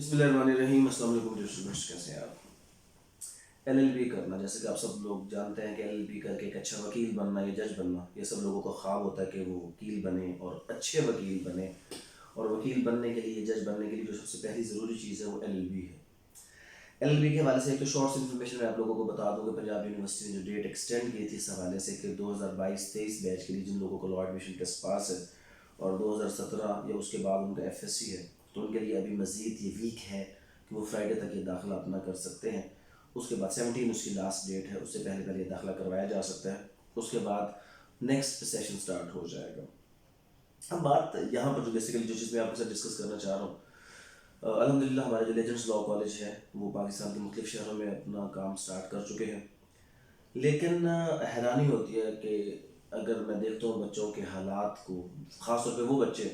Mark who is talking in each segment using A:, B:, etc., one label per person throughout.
A: بسم اللہ الرحمن الرحیم۔ السلام علیکم ڈیئر اسٹوڈنٹس، کیسے ہیں آپ؟ ایل ایل بی کرنا، جیسے کہ آپ سب لوگ جانتے ہیں کہ ایل ایل بی کر کے ایک اچھا وکیل بننا یا جج بننا، یہ سب لوگوں کا خواب ہوتا ہے کہ وہ وکیل بنے اور اچھے وکیل بنے. اور وکیل بننے کے لیے، جج بننے کے لیے جو سب سے پہلی ضروری چیز ہے وہ ایل ایل بی ہے. ایل ایل بی کے حوالے سے ایک تو شارٹس انفارمیشن میں آپ لوگوں کو بتا دوں کہ پنجاب یونیورسٹی نے جو ڈیٹ ایکسٹینڈ کی تھی اس حوالے سے کہ 2022-23 بیچ کے لیے جن لوگوں کو لا ایڈمیشن ٹیسٹ پاس ہے اور 2017 یا اس کے بعد ان کا ایف ایس سی ہے، تو ان کے لیے ابھی مزید یہ ویک ہے کہ وہ فرائیڈے تک یہ داخلہ اپنا کر سکتے ہیں. اس کے بعد 17 اس کی لاسٹ ڈیٹ ہے، اس سے پہلے یہ داخلہ کروایا جا سکتا ہے. اس کے بعد نیکسٹ سیشن سٹارٹ ہو جائے گا. اب بات یہاں پر جو بیسیکلی جو چیز میں آپ کے ساتھ ڈسکس کرنا چاہ رہا ہوں، الحمدللہ ہمارے جو لیجنڈس لا کالج ہے وہ پاکستان کے مختلف شہروں میں اپنا کام سٹارٹ کر چکے ہیں. لیکن حیرانی ہوتی ہے کہ اگر میں دیکھتا ہوں بچوں کے حالات کو، خاص طور پہ وہ بچے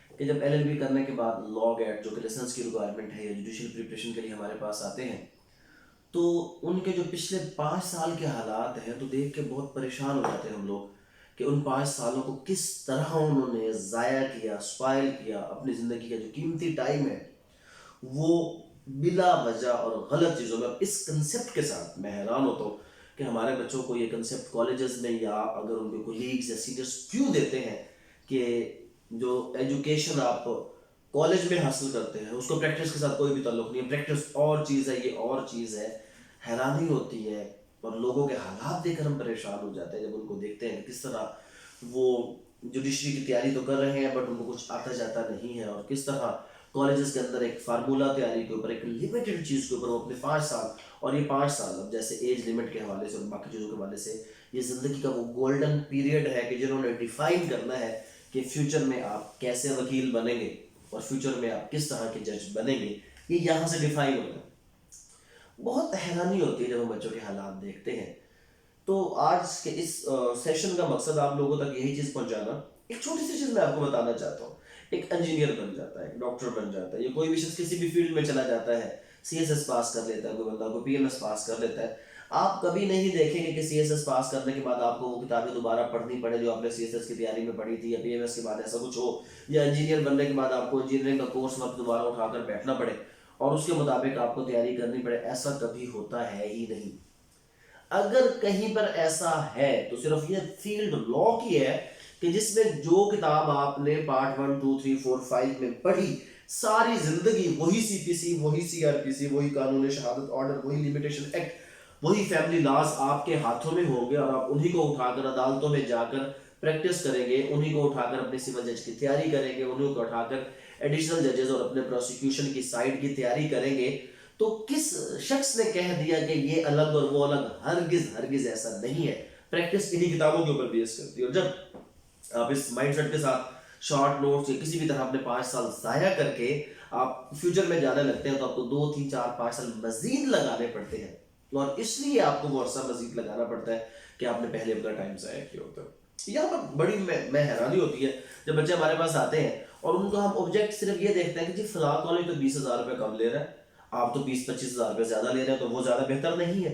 A: کہ جب ایل ایل بی کرنے کے بعد لا گیٹ جو کہ لائسنس کی ریکوائرمنٹ ہے یا جوڈیشل پریپریشن کے لیے ہمارے پاس آتے ہیں، تو ان کے جو پچھلے 5 سال کے حالات ہیں تو دیکھ کے بہت پریشان ہو جاتے ہیں ہم لوگ کہ ان 5 سالوں کو کس طرح انہوں نے ضائع کیا، اسپائل کیا. اپنی زندگی کا جو قیمتی ٹائم ہے وہ بلا وجہ اور غلط چیزوں میں. اس کنسیپٹ کے ساتھ میں حیران ہوتا ہوں کہ ہمارے بچوں کو یہ کنسیپٹ کالجز میں یا اگر ان کے کولیگز یا سینئرس کیوں دیتے ہیں کہ جو ایجوکیشن آپ کالج میں حاصل کرتے ہیں اس کو پریکٹس کے ساتھ کوئی بھی تعلق نہیں ہے. پریکٹس اور چیز ہے، یہ اور چیز ہے. حیرانی ہوتی ہے اور لوگوں کے حالات دیکھ کر ہم پریشان ہو جاتے ہیں جب ان کو دیکھتے ہیں کہ کس طرح وہ جوڈیشری کی تیاری تو کر رہے ہیں بٹ ان کو کچھ آتا جاتا نہیں ہے، اور کس طرح کالجز کے اندر ایک فارمولہ تیاری کے اوپر، ایک لمیٹڈ چیز کے اوپر وہ اپنے 5 سال، اور یہ 5 سال اب جیسے ایج لمٹ کے حوالے سے اور باقی چیزوں کے حوالے سے یہ زندگی کا وہ گولڈن پیریڈ ہے کہ جنہوں نے ڈیفائن کرنا ہے کہ فیوچر میں آپ کیسے وکیل بنیں گے اور فیوچر میں آپ کس طرح کے جج بنیں گے. یہ یہاں سے ڈیفائن ہوتا ہے. بہت حیرانی ہوتی ہے جب ہم بچوں کے حالات دیکھتے ہیں. تو آج کے اس سیشن کا مقصد آپ لوگوں تک یہی چیز پہنچانا. ایک چھوٹی سی چیز میں آپ کو بتانا چاہتا ہوں. ایک انجینئر بن جاتا ہے، ایک ڈاکٹر بن جاتا ہے، یا کوئی بھی شخص کسی بھی فیلڈ میں چلا جاتا ہے، سی ایس ایس پاس کر لیتا ہے کوئی بندہ، کوئی پی ایم ایس پاس کر لیتا ہے. آپ کبھی نہیں دیکھیں گے کہ سی ایس ایس پاس کرنے کے بعد آپ کو وہ کتابیں دوبارہ پڑھنی پڑے جو آپ نے سی ایس ایس کی تیاری میں پڑھی تھی، یا پی ایم ایس کے بعد ایسا کچھ ہو، یا انجینئر بننے کے بعد آپ کو انجینئرنگ کا کورس وقت دوبارہ اٹھا کر بیٹھنا پڑے اور اس کے مطابق آپ کو تیاری کرنی پڑے. ایسا کبھی ہوتا ہے ہی نہیں. اگر کہیں پر ایسا ہے تو صرف یہ فیلڈ لا کی ہے کہ جس میں جو کتاب آپ نے پارٹ 1 2 3 4 5 میں پڑھی، ساری زندگی وہی سی پی سی، وہی سی آر پی سی، وہی قانون شہادت آرڈر، وہی لمیٹیشن ایکٹ، وہی فیملی لاز آپ کے ہاتھوں میں ہوں گے، اور آپ انہی کو اٹھا کر عدالتوں میں جا کر پریکٹس کریں گے، انہی کو اٹھا کر اپنے سول جج کی تیاری کریں گے، انہی کو اٹھا کر ایڈیشنل ججز اور اپنے پروسیکیوشن کی سائڈ کی تیاری کریں گے. تو کس شخص نے کہہ دیا کہ یہ الگ اور وہ الگ؟ ہرگز ایسا نہیں ہے. پریکٹس انہی کتابوں کے اوپر بیس کرتی ہے. اور جب آپ اس مائنڈ سیٹ کے ساتھ شارٹ نوٹس یا کسی بھی طرح اپنے 5 سال ضائع کر کے آپ فیوچر میں جانے لگتے ہیں تو آپ کو 2 3 4 5 سال مزید لگانے پڑتے ہیں. اور اس لیے آپ کو وہ عرصہ مزید لگانا پڑتا ہے کہ آپ نے پہلے اپنا ٹائم ضائع کیا ہوتا ہے. یہاں پر بڑی میں حیرانی ہوتی ہے جب بچے ہمارے پاس آتے ہیں اور ان کو ہم آبجیکٹ صرف یہ دیکھتے ہیں کہ جی فلاں کالج تو 20,000 روپے کم لے رہا ہے، آپ تو 20-25,000 روپے زیادہ لے رہے ہیں، تو وہ زیادہ بہتر نہیں ہے.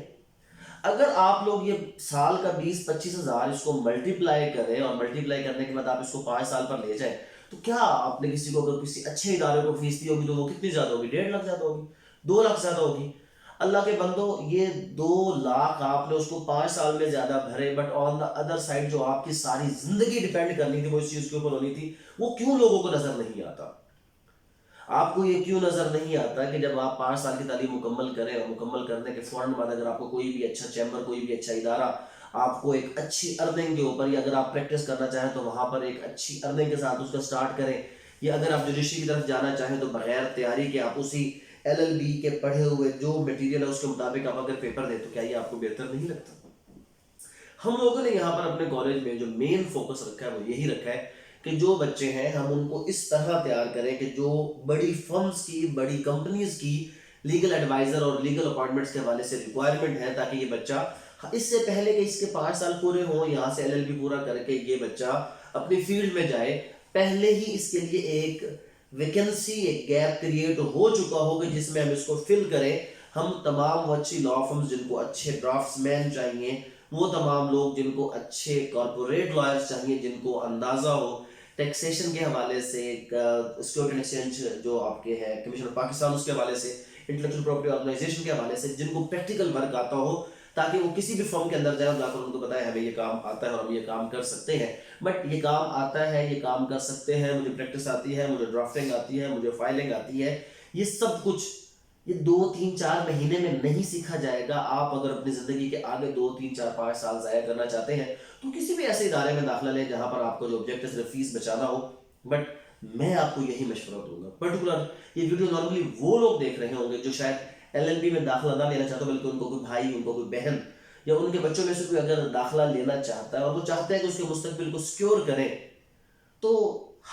A: اگر آپ لوگ یہ سال کا 20-25,000 اس کو ملٹیپلائی کریں اور ملٹیپلائی کرنے کے بعد آپ اس کو 5 سال پر لے جائیں، تو کیا آپ نے کسی کو اگر کسی اچھے ادارے کو فیس دی ہوگی تو وہ کتنی زیادہ ہوگی؟ 1.5 لاکھ زیادہ ہوگی، 2 لاکھ زیادہ ہوگی. اللہ کے بندو، یہ 2 لاکھ آپ نے اس کو 5 سال میں زیادہ بھرے، but on the other side جو آپ کی ساری زندگی ڈیپینڈ کرنی تھی وہ اس چیز کے اوپر ہونی تھی، وہ کیوں لوگوں کو نظر نہیں آتا؟ آپ کو یہ کیوں نظر نہیں آتا کہ جب آپ 5 سال کی تعلیم مکمل کریں اور مکمل کرنے کے فوراً بعد اگر آپ کو کوئی بھی اچھا چیمبر، کوئی بھی اچھا ادارہ آپ کو ایک اچھی ارننگ کے اوپر، یا اگر آپ پریکٹس کرنا چاہیں تو وہاں پر ایک اچھی ارننگ کے ساتھ اس کا سٹارٹ کریں، یا اگر آپ جوڈیشری کی طرف جانا چاہیں تو بغیر تیاری کے آپ اسی ایل ایل بی کے پڑھے ہوئے جو مٹیریل ہے اس کے مطابق آپ اگر پیپر دیں تو کیا یہ آپ کو بہتر نہیں لگتا؟ ہم لوگوں نے یہاں پر اپنے کالج میں جو مین فوکس رکھا ہے وہ یہی رکھا ہے کہ جو بچے ہیں ہم ان کو اس طرح تیار کریں کہ جو بڑی فرمز کی، بڑی کمپنیز کی لیگل ایڈوائزر اور لیگل اپائنٹمنٹس کے حوالے سے ریکوائرمنٹ ہے، تاکہ یہ بچہ اس سے پہلے کہ اس کے 5 سال پورے ہوں یہاں سے ایل ایل بی پورا کر کے یہ بچہ اپنی فیلڈ میں جائے، پہلے ہی اس کے لیے ایک ویکنسی، ایک گیپ کریٹ ہو چکا ہو کہ جس میں ہم اس کو فل کریں. ہم تمام وہ اچھی لا فرمز جن کو اچھے ڈرافٹس مین چاہیے، وہ تمام لوگ جن کو اچھے کارپوریٹ لائرز چاہیے، جن کو اندازہ ہو ٹیکسیشن کے حوالے سے، سیکورٹی ایکسچینج جو آپ کے ہے، کمیشن آف پاکستان اس کے حوالے سے، انٹلیکچوئل پراپرٹی آرگنائزیشن کے حوالے سے، جن کو پریکٹیکل ورک آتا ہو، تاکہ وہ کسی بھی فرم کے اندر جائے اور جا کر ان کو بتائے ہمیں یہ کام آتا ہے اور ہم یہ کام کر سکتے ہیں. بٹ یہ کام آتا ہے، یہ کام کر سکتے ہیں، مجھے پریکٹس آتی ہے، مجھے ڈرافٹنگ آتی ہے، مجھے فائلنگ آتی ہے، یہ سب کچھ یہ 2-3-4 مہینے میں نہیں سیکھا جائے گا. آپ اگر اپنی زندگی کے آگے 2-3-4-5 سال ضائع کرنا چاہتے ہیں تو کسی بھی ایسے ادارے میں داخلہ لیں جہاں پر آپ کو جو آبجیکٹ ہے صرف فیس بچانا ہو. بٹ میں آپ کو یہی مشورہ دوں گا. پرٹیکولر یہ ویڈیو نارملی وہ لوگ دیکھ رہے ہوں گے جو شاید LLB میں داخلہ نہ لینا چاہتے بلکہ ان کو کوئی بھائی، ان کو کوئی بہن یا ان کے بچوں میں سے کوئی اگر داخلہ لینا چاہتا ہے اور وہ چاہتے ہیں کہ اس کے مستقبل کو سیکیور کریں، تو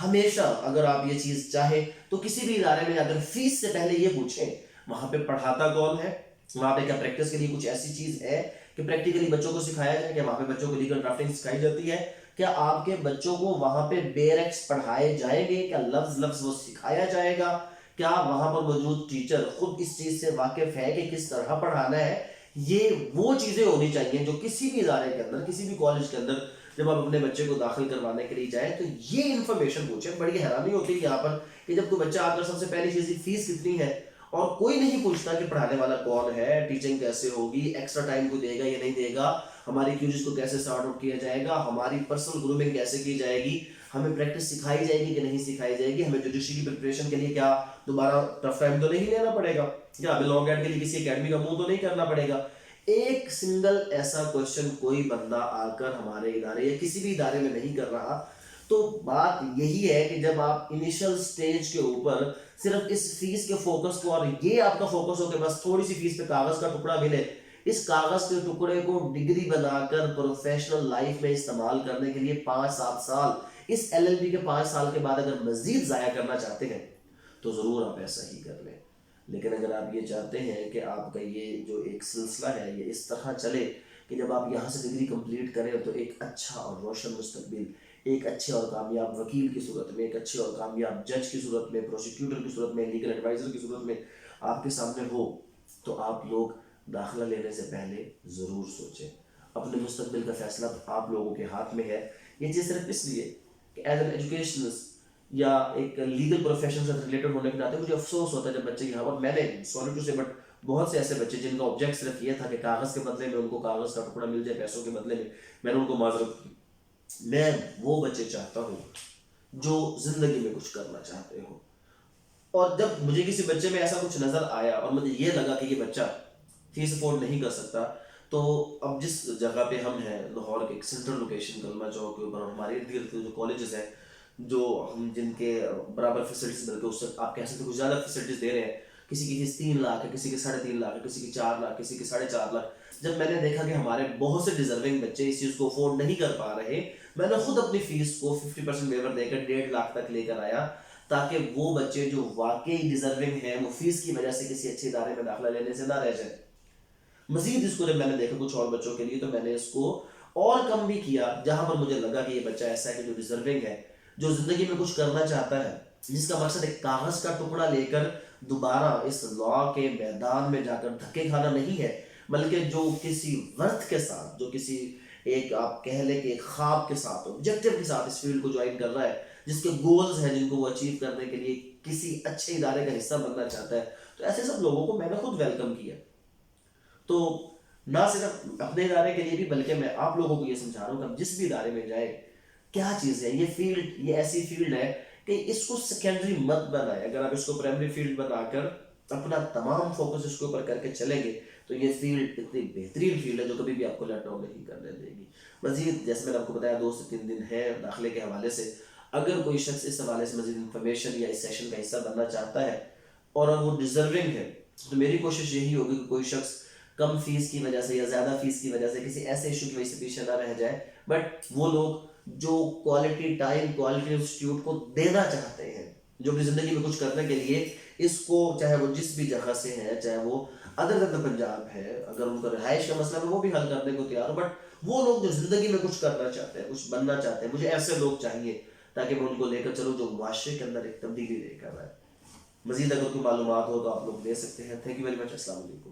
A: ہمیشہ اگر آپ یہ چیز چاہیں تو کسی بھی ادارے میں اگر فیس سے پہلے یہ پوچھیں وہاں پہ پڑھاتا کون ہے، وہاں پہ کیا پریکٹس کے لیے کچھ ایسی چیز ہے کہ پریکٹیکلی بچوں کو سکھایا جائے، کہ وہاں پہ بچوں کو لیگل ڈرافٹنگ سکھائی جاتی ہے، کیا آپ کے بچوں کو وہاں پہ بیرکس پڑھائے جائیں گے، کیا لفظ لفظ وہ سکھایا جائے گا، کیا وہاں پر موجود ٹیچر خود اس چیز سے واقف ہے کہ کس طرح پڑھانا ہے. یہ وہ چیزیں ہونی چاہیے جو کسی بھی ادارے کے اندر، کسی بھی کالج کے اندر جب آپ اپنے بچے کو داخل کروانے کے لیے جائیں تو یہ انفارمیشن پوچھیں. بڑی حیرانی ہوتی ہے یہاں پر کہ جب کوئی بچہ آ کر سب سے پہلی چیز فیس کتنی ہے اور کوئی نہیں پوچھتا کہ پڑھانے والا کون ہے، ٹیچنگ کیسے ہوگی، ایکسٹرا ٹائم کو دے گا یا نہیں دے گا، ہماری کیوریز کو کیسے سارٹ آؤٹ کیا جائے گا، ہماری پرسنل گرومنگ کیسے کی جائے گی، ہمیں پریکٹس سکھائی جائے گی کہ نہیں سکھائی جائے گی، ہمیں جوڈیشری کی پریپریشن کے لیے کیا دوبارہ ٹف ٹائم تو نہیں لینا پڑے گا، کیا ہمیں لانگ ایڈ کے لیے کسی اکیڈمی کا منہ تو نہیں کرنا پڑے گا. ایک سنگل ایسا کوشچن کوئی بندہ آ کر ہمارے ادارے یا کسی بھی ادارے میں نہیں کر رہا. تو بات یہی ہے کہ جب آپ انیشل سٹیج کے اوپر صرف اس فیس کے فوکس کو، اور یہ آپ کا فوکس ہو کہ بس تھوڑی سی فیس پہ کاغذ کا ٹکڑا ملے، اس کاغذ کے ٹکڑے کو ڈگری بنا کر پروفیشنل لائف میں استعمال کرنے کے لیے 5-7 سال، اس LLB کے 5 سال کے بعد اگر مزید ضائع کرنا چاہتے ہیں تو ضرور آپ ایسا ہی کر لیں. لیکن اگر آپ یہ چاہتے ہیں کہ آپ کا یہ جو ایک سلسلہ ہے یہ اس طرح چلے کہ جب آپ یہاں سے ڈگری کمپلیٹ کریں تو ایک اچھا اور روشن مستقبل، ایک اچھے اور کامیاب وکیل کی صورت میں، ایک اچھے اور کامیاب جج کی صورت میں، پروسیکیوٹر کی صورت میں، لیگل ایڈوائزر کی صورت میں آپ کے سامنے ہو، تو آپ لوگ داخلہ لینے سے پہلے ضرور سوچیں. اپنے مستقبل کا فیصلہ آپ لوگوں کے ہاتھ میں ہے. یہ چیز صرف اس لیے کہ ایز این ایجوکیشنسٹ یا ایک لیگل پروفیشن سے ریلیٹڈ ہونے کے ناطے مجھے افسوس ہوتا ہے جب بچے یہاں پر، میں نے سوری ٹو سے بٹ بہت سے ایسے بچے جن کا آبجیکٹ صرف یہ تھا کہ کاغذ کے بدلے میں ان کو کاغذ کا ٹکڑا مل جائے، پیسوں کے بدلے میں نے ان کو معذرت کی. میں وہ بچے چاہتا ہوں جو زندگی میں کچھ کرنا چاہتے ہو. اور جب مجھے کسی بچے میں ایسا کچھ نظر آیا اور مجھے یہ لگا کہ یہ بچہ فیس افورڈ نہیں کر سکتا، تو اب جس جگہ پہ ہم ہیں لاہور کے ایک سینٹرل لوکیشن کلمہ چوک کے اوپر، اور ہمارے ارد گرد جو کالجز ہیں جو ہم جن کے برابر فیسلٹیز بلکہ اس سے آپ کہہ سکتے ہیں کچھ زیادہ فیسلٹیز دے رہے ہیں، کسی کی فیس 3 لاکھ ہے، کسی کی 3.5 لاکھ ہے، کسی کی 4 لاکھ، کسی کی 4.5 لاکھ. جب میں نے دیکھا کہ ہمارے بہت سے ڈیزرونگ بچے اس چیز کو افورڈ نہیں کر پا رہے، میں نے خود اپنی فیس کو 50% ویور دے کر 1.5 لاکھ تک لے کر آیا، تاکہ وہ بچے جو واقعی ڈیزرونگ ہیں وہ فیس کی وجہ سے کسی اچھے ادارے میں داخلہ لینے سے نہ رہ جائیں. مزید اس کو جب میں نے دیکھا کچھ اور بچوں کے لیے تو میں نے اس کو اور کم بھی کیا، جہاں پر مجھے لگا کہ یہ بچہ ایسا ہے کہ جو ڈیزرونگ ہے، جو زندگی میں کچھ کرنا چاہتا ہے، جس کا مقصد ایک کاغذ کا ٹکڑا لے کر دوبارہ اس لا کے میدان میں جا کر دھکے کھانا نہیں ہے، بلکہ جو کسی ورتھ کے ساتھ، جو کسی ایک آپ کہہ لیں کہ ایک خواب کے ساتھ، آبجیکٹو کے ساتھ اس فیلڈ کو جوائن کر رہا ہے، جس کے گولز ہیں جن کو وہ اچیو کرنے کے لیے کسی اچھے ادارے کا حصہ بننا چاہتا ہے، تو ایسے سب لوگوں کو میں نے خود ویلکم کیا. تو نہ صرف اپنے ادارے کے لیے بھی بلکہ میں آپ لوگوں کو یہ سمجھا رہا ہوں کہ آپ جس بھی ادارے میں جائیں، کیا چیز ہے یہ فیلڈ، یہ ایسی فیلڈ ہے کہ اس کو سیکنڈری مت بنائیں. اگر آپ اس کو پرائمری فیلڈ بنا کر اپنا تمام فوکس اس کے اوپر کر کے چلیں گے تو یہ فیلڈ اتنی بہترین فیلڈ ہے جو کبھی بھی آپ کو لیٹ ڈاؤن نہیں کرنے دے گی. مزید جیسے میں نے آپ کو بتایا 2 سے 3 دن ہے داخلے کے حوالے سے، اگر کوئی شخص اس حوالے سے مزید انفارمیشن یا اس سیشن کا حصہ بننا چاہتا ہے اور وہ ڈیزرونگ ہے، تو میری کوشش یہی ہوگی کہ کوئی شخص کم فیس کی وجہ سے یا زیادہ فیس کی وجہ سے کسی ایسے ایشو کی وجہ سے پیچھے نہ رہ جائے، بٹ وہ لوگ جو کوالٹی ٹائم، کوالٹی انسٹیٹیوٹ کو دینا چاہتے ہیں، جو اپنی زندگی میں کچھ کرنے کے لیے اس کو، چاہے وہ جس بھی جگہ سے ہے، چاہے وہ ادر دین پنجاب ہے، اگر ان کا رہائش کا مسئلہ ہے وہ بھی حل کرنے کو تیار ہو، بٹ وہ لوگ جو زندگی میں کچھ کرنا چاہتے ہیں، کچھ بننا چاہتے ہیں، مجھے ایسے لوگ چاہیے تاکہ میں ان کو لے کر چلوں جو معاشرے کے اندر ایک تبدیلی لے کر آئے. مزید اگر کوئی معلومات ہو تو آپ لوگ دے سکتے ہیں. Thank you very much. السلام علیکم.